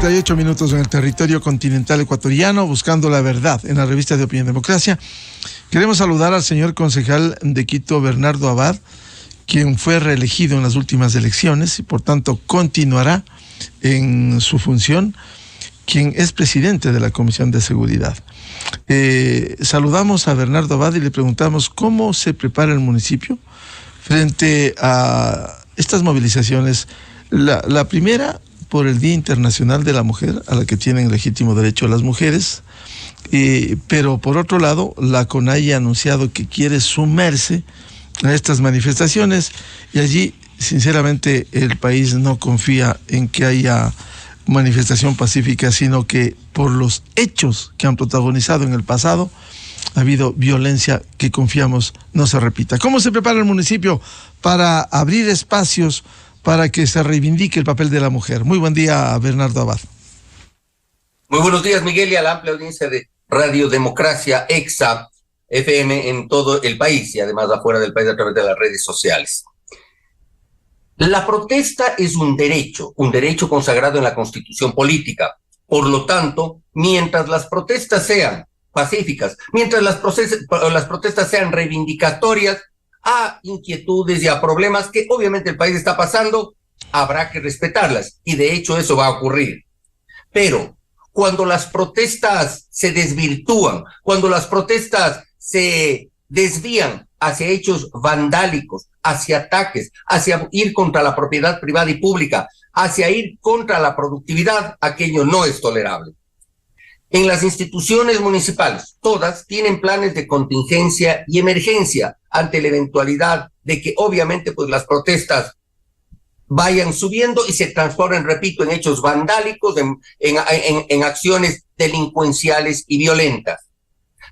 8:38 en el territorio continental ecuatoriano, buscando la verdad en la revista de Opinión Democracia. Queremos saludar al señor concejal de Quito, Bernardo Abad, quien fue reelegido en las últimas elecciones y por tanto continuará en su función, quien es presidente de la Comisión de Seguridad. Saludamos a Bernardo Abad y le preguntamos cómo se prepara el municipio frente a estas movilizaciones. La primera, por el Día Internacional de la Mujer, a la que tienen legítimo derecho las mujeres, pero por otro lado, la CONAIE ha anunciado que quiere sumarse a estas manifestaciones y allí, sinceramente, el país no confía en que haya manifestación pacífica, sino que por los hechos que han protagonizado en el pasado, ha habido violencia que confiamos no se repita. ¿Cómo se prepara el municipio para abrir espacios para que se reivindique el papel de la mujer? Muy buen día, Bernardo Abad. Muy buenos días, Miguel, y a la amplia audiencia de Radio Democracia, EXA, FM en todo el país y además afuera del país a través de las redes sociales. La protesta es un derecho consagrado en la Constitución política. Por lo tanto, mientras las protestas sean pacíficas, mientras las protestas sean reivindicatorias, a inquietudes y a problemas que obviamente el país está pasando, habrá que respetarlas, y de hecho eso va a ocurrir. Pero cuando las protestas se desvirtúan, cuando las protestas se desvían hacia hechos vandálicos, hacia ataques, hacia ir contra la propiedad privada y pública, hacia ir contra la productividad, aquello no es tolerable. En las instituciones municipales, todas tienen planes de contingencia y emergencia ante la eventualidad de que obviamente pues las protestas vayan subiendo y se transformen, repito, en hechos vandálicos, en acciones delincuenciales y violentas.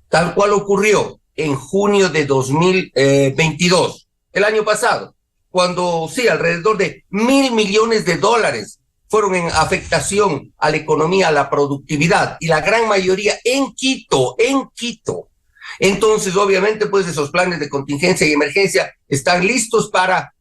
Tal cual ocurrió en junio de 2022, el año pasado, cuando sí, alrededor de $1.000 millones fueron en afectación a la economía, a la productividad, y la gran mayoría en Quito. Entonces, obviamente, pues esos planes de contingencia y emergencia están listos para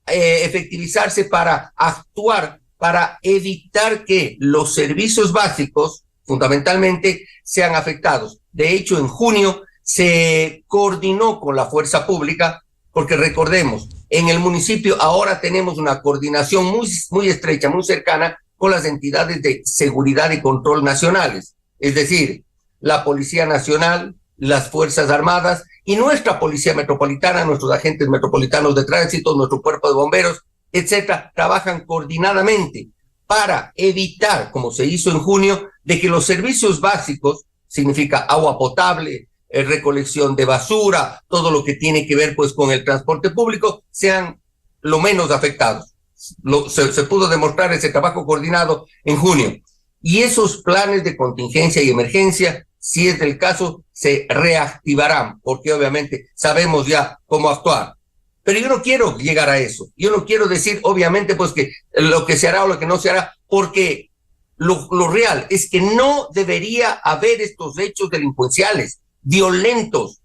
efectivizarse, para actuar, para evitar que los servicios básicos, fundamentalmente, sean afectados. De hecho, en junio se coordinó con la fuerza pública, porque recordemos, en el municipio ahora tenemos una coordinación muy estrecha, muy cercana con las entidades de seguridad y control nacionales, es decir, la Policía Nacional, las Fuerzas Armadas y nuestra Policía Metropolitana, nuestros agentes metropolitanos de tránsito, nuestro cuerpo de bomberos, etcétera, trabajan coordinadamente para evitar, como se hizo en junio, de que los servicios básicos, significa agua potable, recolección de basura, todo lo que tiene que ver pues con el transporte público, sean lo menos afectados. Se pudo demostrar ese trabajo coordinado en junio. Y esos planes de contingencia y emergencia, si es del caso, se reactivarán, porque obviamente sabemos ya cómo actuar. Pero yo no quiero llegar a eso. Yo no quiero decir, obviamente, pues que lo que se hará o lo que no se hará, porque lo real es que no debería haber estos hechos delincuenciales violentos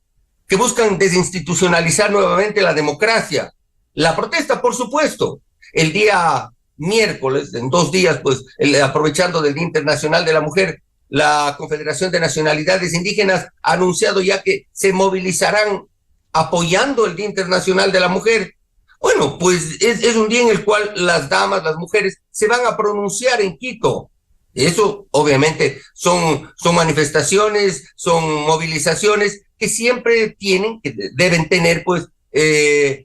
que buscan desinstitucionalizar nuevamente la democracia. La protesta, por supuesto, el día miércoles, en 2 días, pues aprovechando del Día Internacional de la Mujer, la Confederación de Nacionalidades Indígenas ha anunciado ya que se movilizarán apoyando el Día Internacional de la Mujer. Bueno, pues es un día en el cual las damas, las mujeres, se van a pronunciar en Quito. Eso, obviamente, son manifestaciones, son movilizaciones que siempre deben tener, pues,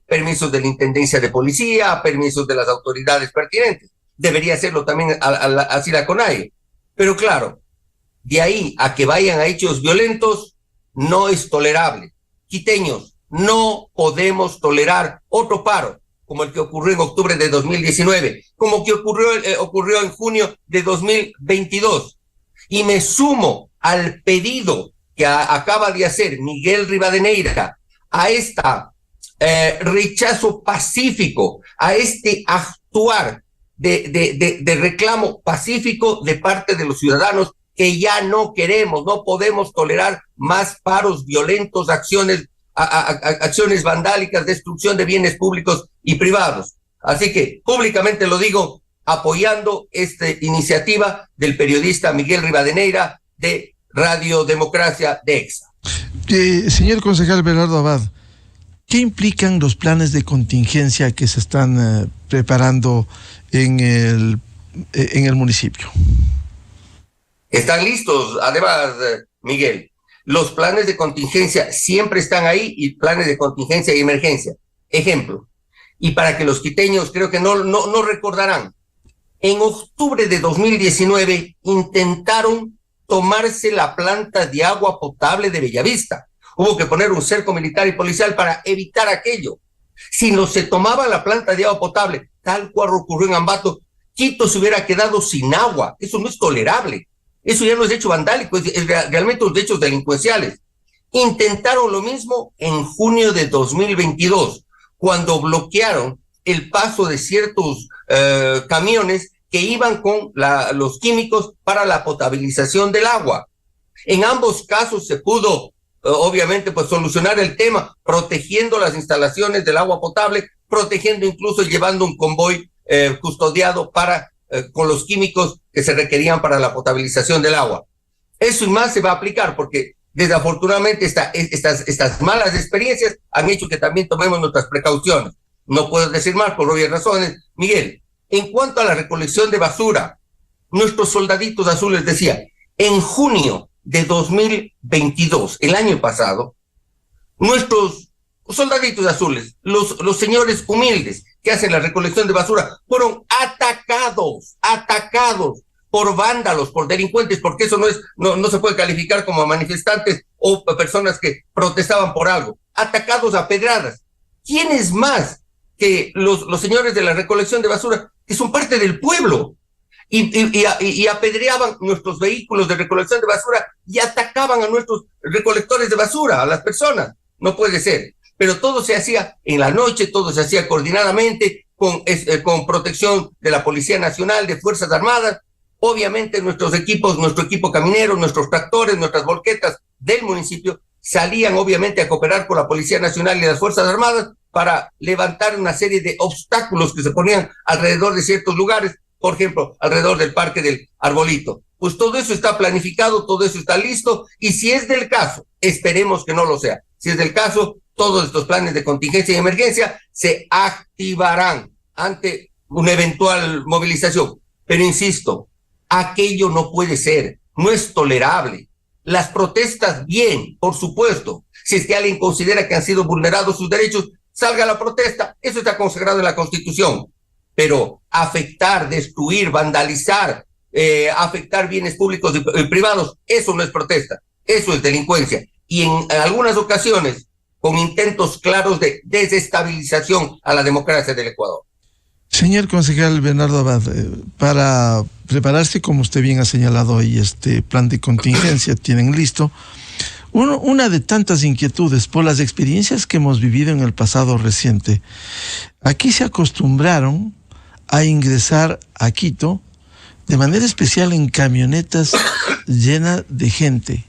permisos de la Intendencia de Policía, permisos de las autoridades pertinentes. Debería hacerlo también así la CONAIE. Pero claro, de ahí a que vayan a hechos violentos, no es tolerable. Quiteños, no podemos tolerar otro paro, como el que ocurrió en octubre de 2019, como que ocurrió en junio de 2022. Y me sumo al pedido que acaba de hacer Miguel Rivadeneira a esta rechazo pacífico, a este actuar de reclamo pacífico de parte de los ciudadanos que ya no queremos, no podemos tolerar más paros violentos, acciones vandálicas, destrucción de bienes públicos y privados. Así que públicamente lo digo, apoyando esta iniciativa del periodista Miguel Rivadeneira de Radio Democracia de EXA. Señor concejal Bernardo Abad, ¿qué implican los planes de contingencia que se están preparando en el municipio? Están listos, además, Miguel. Los planes de contingencia siempre están ahí, y planes de contingencia y emergencia. Ejemplo, y para que los quiteños creo que no recordarán, en octubre de 2019 intentaron tomarse la planta de agua potable de Bellavista. Hubo que poner un cerco militar y policial para evitar aquello. Si no se tomaba la planta de agua potable, tal cual ocurrió en Ambato, Quito se hubiera quedado sin agua. Eso no es tolerable. Eso ya no es hecho vandálico, es realmente unos hechos delincuenciales. Intentaron lo mismo en junio de 2022, cuando bloquearon el paso de ciertos camiones que iban con los químicos para la potabilización del agua. En ambos casos se pudo, obviamente, pues solucionar el tema, protegiendo las instalaciones del agua potable, protegiendo incluso llevando un convoy custodiado con los químicos que se requerían para la potabilización del agua. Eso y más se va a aplicar porque desafortunadamente estas malas experiencias han hecho que también tomemos nuestras precauciones. No puedo decir más por obvias razones. Miguel, en cuanto a la recolección de basura, nuestros soldaditos azules, decía, en junio de 2022, el año pasado, nuestros soldaditos azules, los señores humildes que hacen la recolección de basura, fueron atacados por vándalos, por delincuentes, porque eso no se puede calificar como manifestantes o personas que protestaban por algo, atacados a pedradas. ¿Quiénes más que los señores de la recolección de basura, que son parte del pueblo, y apedreaban nuestros vehículos de recolección de basura y atacaban a nuestros recolectores de basura, a las personas? No puede ser. Pero todo se hacía en la noche, todo se hacía coordinadamente con protección de la Policía Nacional, de Fuerzas Armadas. Obviamente nuestro equipo caminero, nuestros tractores, nuestras volquetas del municipio salían obviamente a cooperar con la Policía Nacional y las Fuerzas Armadas para levantar una serie de obstáculos que se ponían alrededor de ciertos lugares, por ejemplo, alrededor del Parque del Arbolito. Pues todo eso está planificado, todo eso está listo, y si es del caso, esperemos que no lo sea, si es del caso, todos estos planes de contingencia y emergencia se activarán ante una eventual movilización. Pero insisto, aquello no puede ser, no es tolerable. Las protestas, bien, por supuesto. Si es que alguien considera que han sido vulnerados sus derechos, salga a la protesta, eso está consagrado en la Constitución. Pero afectar, destruir, vandalizar, afectar bienes públicos y privados, eso no es protesta, eso es delincuencia. Y en algunas ocasiones, con intentos claros de desestabilización a la democracia del Ecuador. Señor concejal Bernardo Abad, para prepararse, como usted bien ha señalado ahí, este plan de contingencia tienen listo. Una de tantas inquietudes por las experiencias que hemos vivido en el pasado reciente. Aquí se acostumbraron a ingresar a Quito de manera especial en camionetas llenas de gente.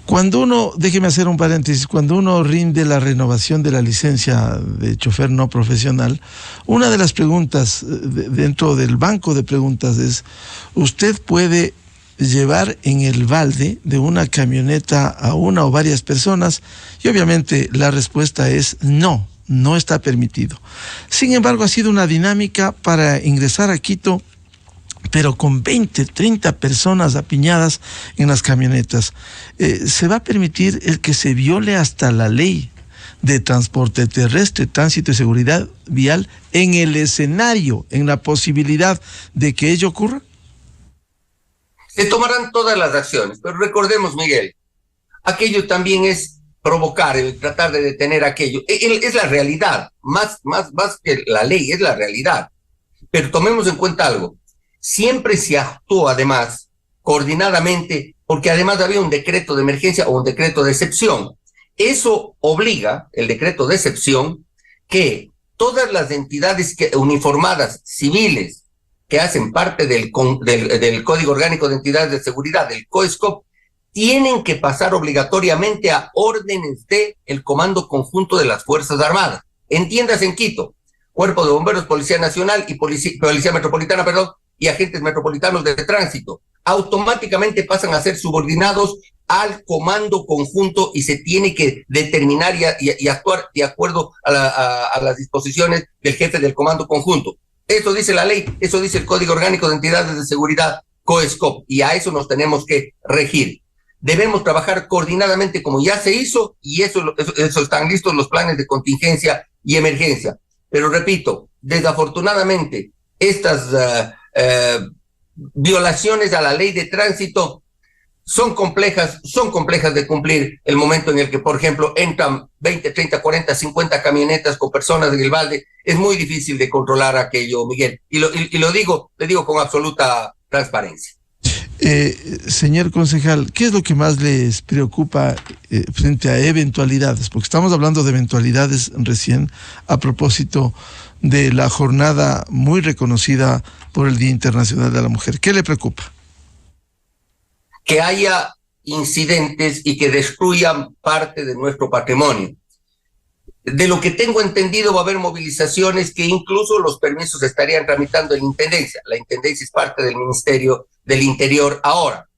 Cuando uno, déjeme hacer un paréntesis, cuando uno rinde la renovación de la licencia de chofer no profesional, una de las preguntas dentro del banco de preguntas es, ¿usted puede llevar en el balde de una camioneta a una o varias personas? Y obviamente la respuesta es no, no está permitido. Sin embargo, ha sido una dinámica para ingresar a Quito, pero con 20, 30 personas apiñadas en las camionetas. ¿Se va a permitir el que se viole hasta la ley de transporte terrestre, tránsito y seguridad vial en el escenario, en la posibilidad de que ello ocurra? Se tomarán todas las acciones, pero recordemos, Miguel, aquello también es provocar, el tratar de detener aquello. Es la realidad, más que la ley, es la realidad. Pero tomemos en cuenta algo. Siempre se actuó, además, coordinadamente, porque además había un decreto de emergencia o un decreto de excepción. Eso obliga, el decreto de excepción, que todas las entidades uniformadas civiles que hacen parte del Código Orgánico de Entidades de Seguridad, del COESCOP, tienen que pasar obligatoriamente a órdenes del Comando Conjunto de las Fuerzas Armadas. Entiendas en Quito. Cuerpo de Bomberos, Policía Nacional y Policía Metropolitana, y agentes metropolitanos de tránsito. Automáticamente pasan a ser subordinados al comando conjunto y se tiene que determinar y actuar de acuerdo a las disposiciones del jefe del comando conjunto. Eso dice la ley, eso dice el Código Orgánico de Entidades de Seguridad, COESCOP, y a eso nos tenemos que regir. Debemos trabajar coordinadamente como ya se hizo, y eso están listos los planes de contingencia y emergencia. Pero repito, desafortunadamente, estas violaciones a la ley de tránsito son complejas de cumplir el momento en el que, por ejemplo, entran 20, 30, 40, 50 camionetas con personas en el balde. Es muy difícil de controlar aquello, Miguel, y le digo con absoluta transparencia. Señor concejal, ¿qué es lo que más les preocupa frente a eventualidades? Porque estamos hablando de eventualidades recién a propósito de la jornada muy reconocida por el Día Internacional de la Mujer. ¿Qué le preocupa? Que haya incidentes y que destruyan parte de nuestro patrimonio. De lo que tengo entendido, va a haber movilizaciones que incluso los permisos estarían tramitando en la Intendencia. La Intendencia es parte del Ministerio del Interior ahora.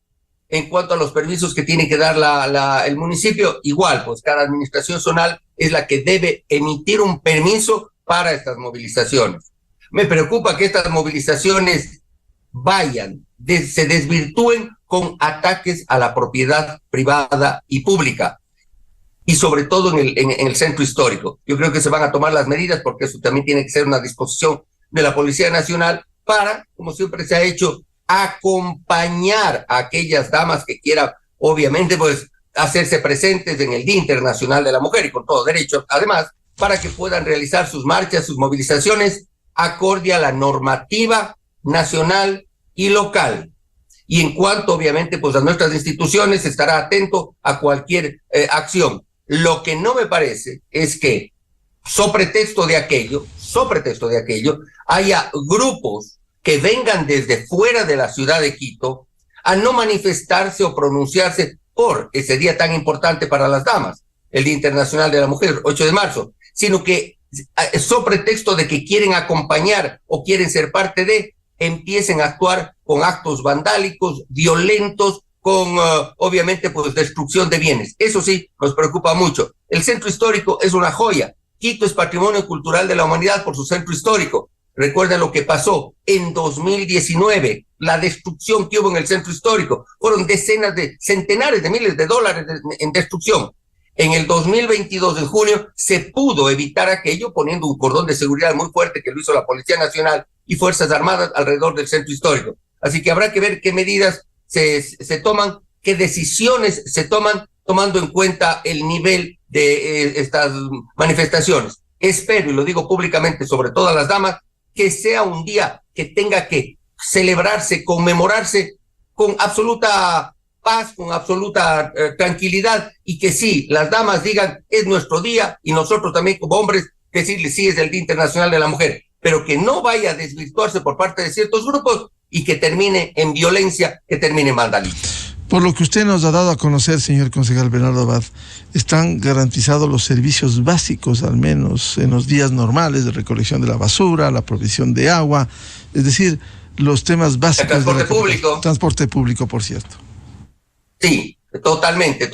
En cuanto a los permisos que tiene que dar el municipio, igual, pues cada administración zonal es la que debe emitir un permiso para estas movilizaciones. Me preocupa que estas movilizaciones se desvirtúen con ataques a la propiedad privada y pública, y sobre todo en el centro histórico. Yo creo que se van a tomar las medidas, porque eso también tiene que ser una disposición de la Policía Nacional para, como siempre se ha hecho, acompañar a aquellas damas que quieran, obviamente, pues, hacerse presentes en el Día Internacional de la Mujer, y con todo derecho, además, para que puedan realizar sus marchas, sus movilizaciones, acorde a la normativa nacional y local. Y en cuanto, obviamente, pues a nuestras instituciones, estará atento a cualquier acción. Lo que no me parece es que, sobre pretexto de aquello, haya grupos que vengan desde fuera de la ciudad de Quito a no manifestarse o pronunciarse por ese día tan importante para las damas, el Día Internacional de la Mujer, 8 de marzo, sino que, sobre pretexto de que quieren acompañar o quieren ser parte de, empiecen a actuar con actos vandálicos, violentos, con obviamente pues destrucción de bienes. Eso sí nos preocupa mucho. El centro histórico es una joya. Quito es patrimonio cultural de la humanidad por su centro histórico. Recuerden lo que pasó en 2019, la destrucción que hubo en el centro histórico. Fueron centenares de miles de dólares en destrucción. En el 2022, en junio, se pudo evitar aquello poniendo un cordón de seguridad muy fuerte que lo hizo la Policía Nacional y Fuerzas Armadas alrededor del centro histórico. Así que habrá que ver qué medidas se toman, qué decisiones se toman, tomando en cuenta el nivel de estas manifestaciones. Espero, y lo digo públicamente, sobre todo a las damas, que sea un día que tenga que celebrarse, conmemorarse con absoluta paz, con absoluta tranquilidad, y que sí, las damas digan, es nuestro día, y nosotros también como hombres decirles, sí, es el Día Internacional de la Mujer, pero que no vaya a desvirtuarse por parte de ciertos grupos y que termine en violencia, que termine en vandalismo. Por lo que usted nos ha dado a conocer, señor concejal Bernardo Abad, están garantizados los servicios básicos, al menos en los días normales, de recolección de la basura, la provisión de agua, es decir, los temas básicos. El transporte público. Transporte público, por cierto. Sí, totalmente.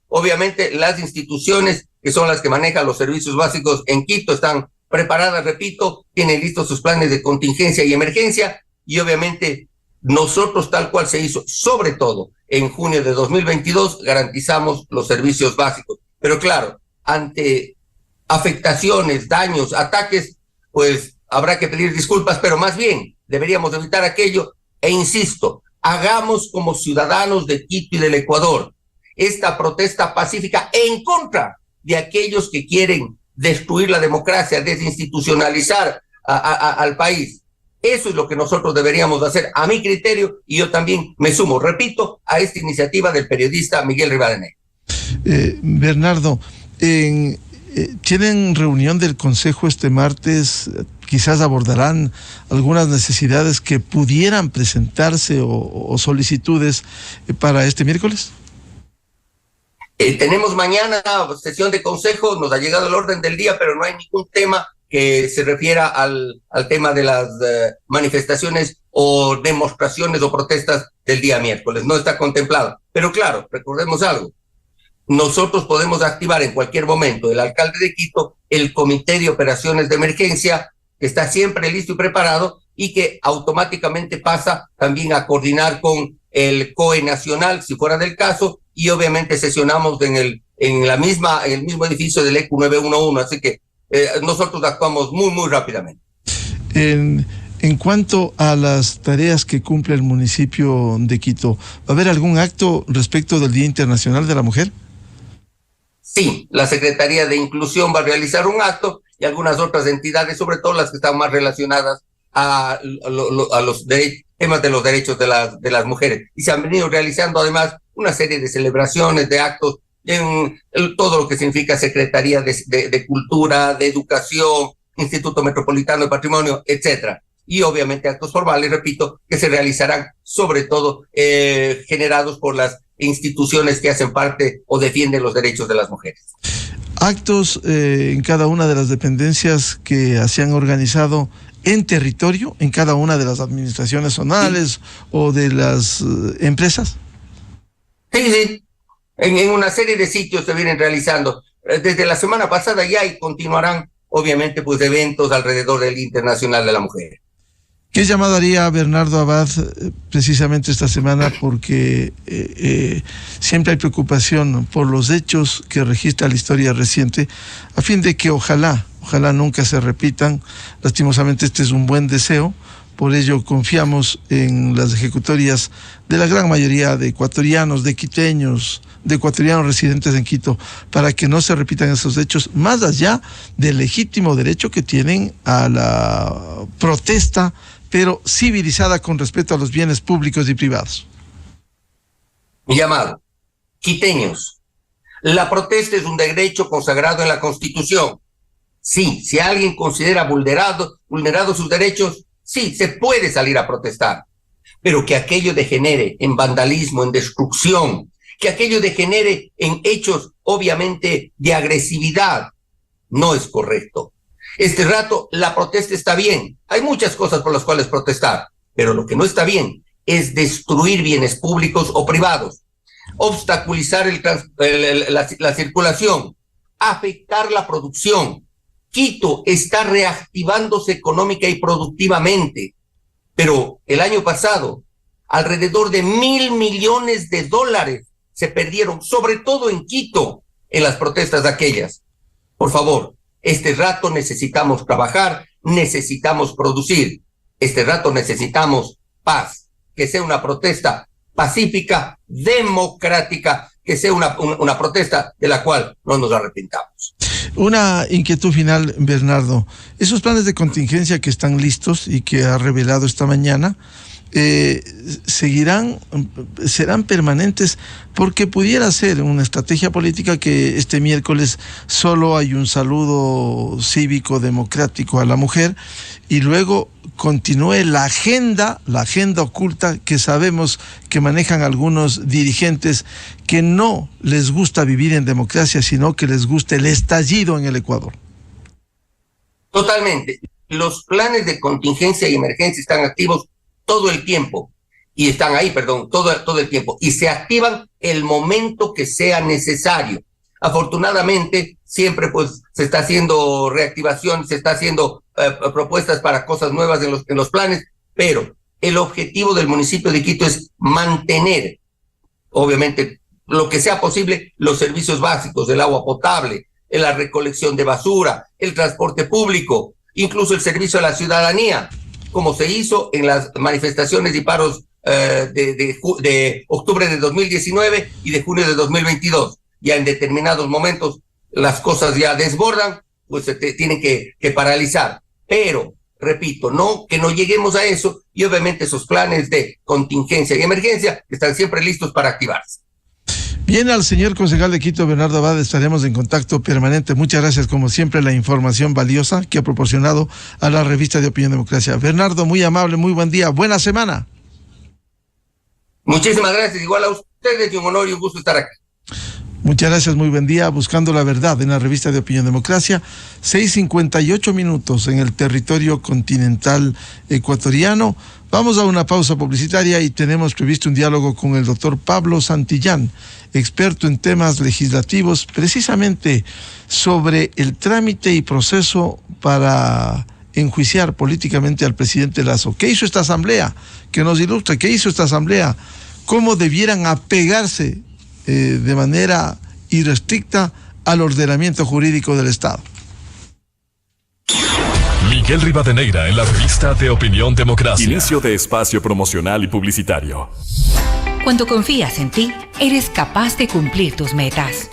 Obviamente las instituciones que son las que manejan los servicios básicos en Quito están preparadas, repito, tienen listos sus planes de contingencia y emergencia, y obviamente nosotros, tal cual se hizo, sobre todo en junio de 2022, garantizamos los servicios básicos. Pero claro, ante afectaciones, daños, ataques, pues habrá que pedir disculpas, pero más bien deberíamos evitar aquello. E insisto, hagamos como ciudadanos de Quito y del Ecuador esta protesta pacífica en contra de aquellos que quieren destruir la democracia, desinstitucionalizar al país. Eso es lo que nosotros deberíamos hacer, a mi criterio, y yo también me sumo, repito, a esta iniciativa del periodista Miguel Rivadeneira. Bernardo, ¿tienen reunión del Consejo este martes? Quizás abordarán algunas necesidades que pudieran presentarse o solicitudes para este miércoles. Tenemos mañana sesión de consejo, nos ha llegado el orden del día, pero no hay ningún tema que se refiera al tema de las manifestaciones o demostraciones o protestas del día miércoles. No está contemplado. Pero claro, recordemos algo. Nosotros podemos activar en cualquier momento, el alcalde de Quito, el Comité de Operaciones de Emergencia, que está siempre listo y preparado y que automáticamente pasa también a coordinar con el COE nacional, si fuera del caso, y obviamente sesionamos en el mismo edificio del ECU 911, así que nosotros actuamos muy rápidamente. En cuanto a las tareas que cumple el municipio de Quito, ¿va a haber algún acto respecto del Día Internacional de la Mujer? Sí, la Secretaría de Inclusión va a realizar un acto y algunas otras entidades, sobre todo las que están más relacionadas a los temas de los derechos de las mujeres. Y se han venido realizando además una serie de celebraciones, de actos, en todo lo que significa Secretaría de Cultura, de Educación, Instituto Metropolitano de Patrimonio, etcétera. Y obviamente actos formales, repito, que se realizarán sobre todo generados por las instituciones que hacen parte o defienden los derechos de las mujeres. Actos en cada una de las dependencias que se han organizado en territorio, en cada una de las administraciones zonales, sí, o de las empresas. Sí. En una serie de sitios se vienen realizando. Desde la semana pasada ya y continuarán, obviamente, pues eventos alrededor del Internacional de la Mujer. ¿Qué llamado haría Bernardo Abad precisamente esta semana? Porque siempre hay preocupación por los hechos que registra la historia reciente, a fin de que ojalá nunca se repitan. Lastimosamente este es un buen deseo, por ello confiamos en las ejecutorias de la gran mayoría de ecuatorianos, de quiteños, de ecuatorianos residentes en Quito, para que no se repitan esos hechos, más allá del legítimo derecho que tienen a la protesta, pero civilizada con respeto a los bienes públicos y privados. Mi llamado, quiteños, la protesta es un derecho consagrado en la Constitución. Sí, si alguien considera vulnerado sus derechos, sí, se puede salir a protestar, pero que aquello degenere en vandalismo, en destrucción, que aquello degenere en hechos, obviamente, de agresividad, no es correcto. Este rato la protesta está bien, hay muchas cosas por las cuales protestar, pero lo que no está bien es destruir bienes públicos o privados, obstaculizar la circulación, afectar la producción. Quito está reactivándose económica y productivamente, pero el año pasado alrededor de $1.000 millones se perdieron, sobre todo en Quito, en las protestas aquellas. Por favor, este rato necesitamos trabajar, necesitamos producir, este rato necesitamos paz, que sea una protesta pacífica, democrática, que sea una protesta de la cual no nos arrepintamos. Una inquietud final, Bernardo. Esos planes de contingencia que están listos y que ha revelado esta mañana, serán permanentes, porque pudiera ser una estrategia política que este miércoles solo hay un saludo cívico democrático a la mujer y luego continúe la agenda oculta que sabemos que manejan algunos dirigentes que no les gusta vivir en democracia, sino que les gusta el estallido en el Ecuador. Totalmente. Los planes de contingencia y emergencia están activos todo el tiempo, todo el tiempo, y se activan el momento que sea necesario. Afortunadamente, siempre pues se está haciendo reactivación, se está haciendo propuestas para cosas nuevas en los planes, pero el objetivo del municipio de Quito es mantener, obviamente, lo que sea posible, los servicios básicos, el agua potable, la recolección de basura, el transporte público, incluso el servicio a la ciudadanía, como se hizo en las manifestaciones y paros de octubre de 2019 y de junio de 2022. Ya en determinados momentos las cosas ya desbordan, pues se tienen que paralizar. Pero, repito, que no lleguemos a eso, y obviamente esos planes de contingencia y emergencia están siempre listos para activarse. Bien, al señor concejal de Quito, Bernardo Abad, estaremos en contacto permanente. Muchas gracias, como siempre, la información valiosa que ha proporcionado a la revista de Opinión Democracia. Bernardo, muy amable, muy buen día, buena semana. Muchísimas gracias, igual a ustedes, y un honor y un gusto estar aquí. Muchas gracias, muy buen día. Buscando la verdad en la revista de Opinión Democracia, 6:58 minutos en el territorio continental ecuatoriano. Vamos a una pausa publicitaria y tenemos previsto un diálogo con el doctor Pablo Santillán, experto en temas legislativos, precisamente sobre el trámite y proceso para enjuiciar políticamente al presidente Lasso. ¿Qué hizo esta asamblea? Que nos ilustre, ¿qué hizo esta asamblea? ¿Cómo debieran apegarse de manera irrestricta al ordenamiento jurídico del Estado? Miguel Rivadeneira en la revista de Opinión Democracia. Inicio de espacio promocional y publicitario. Cuando confías en ti, eres capaz de cumplir tus metas.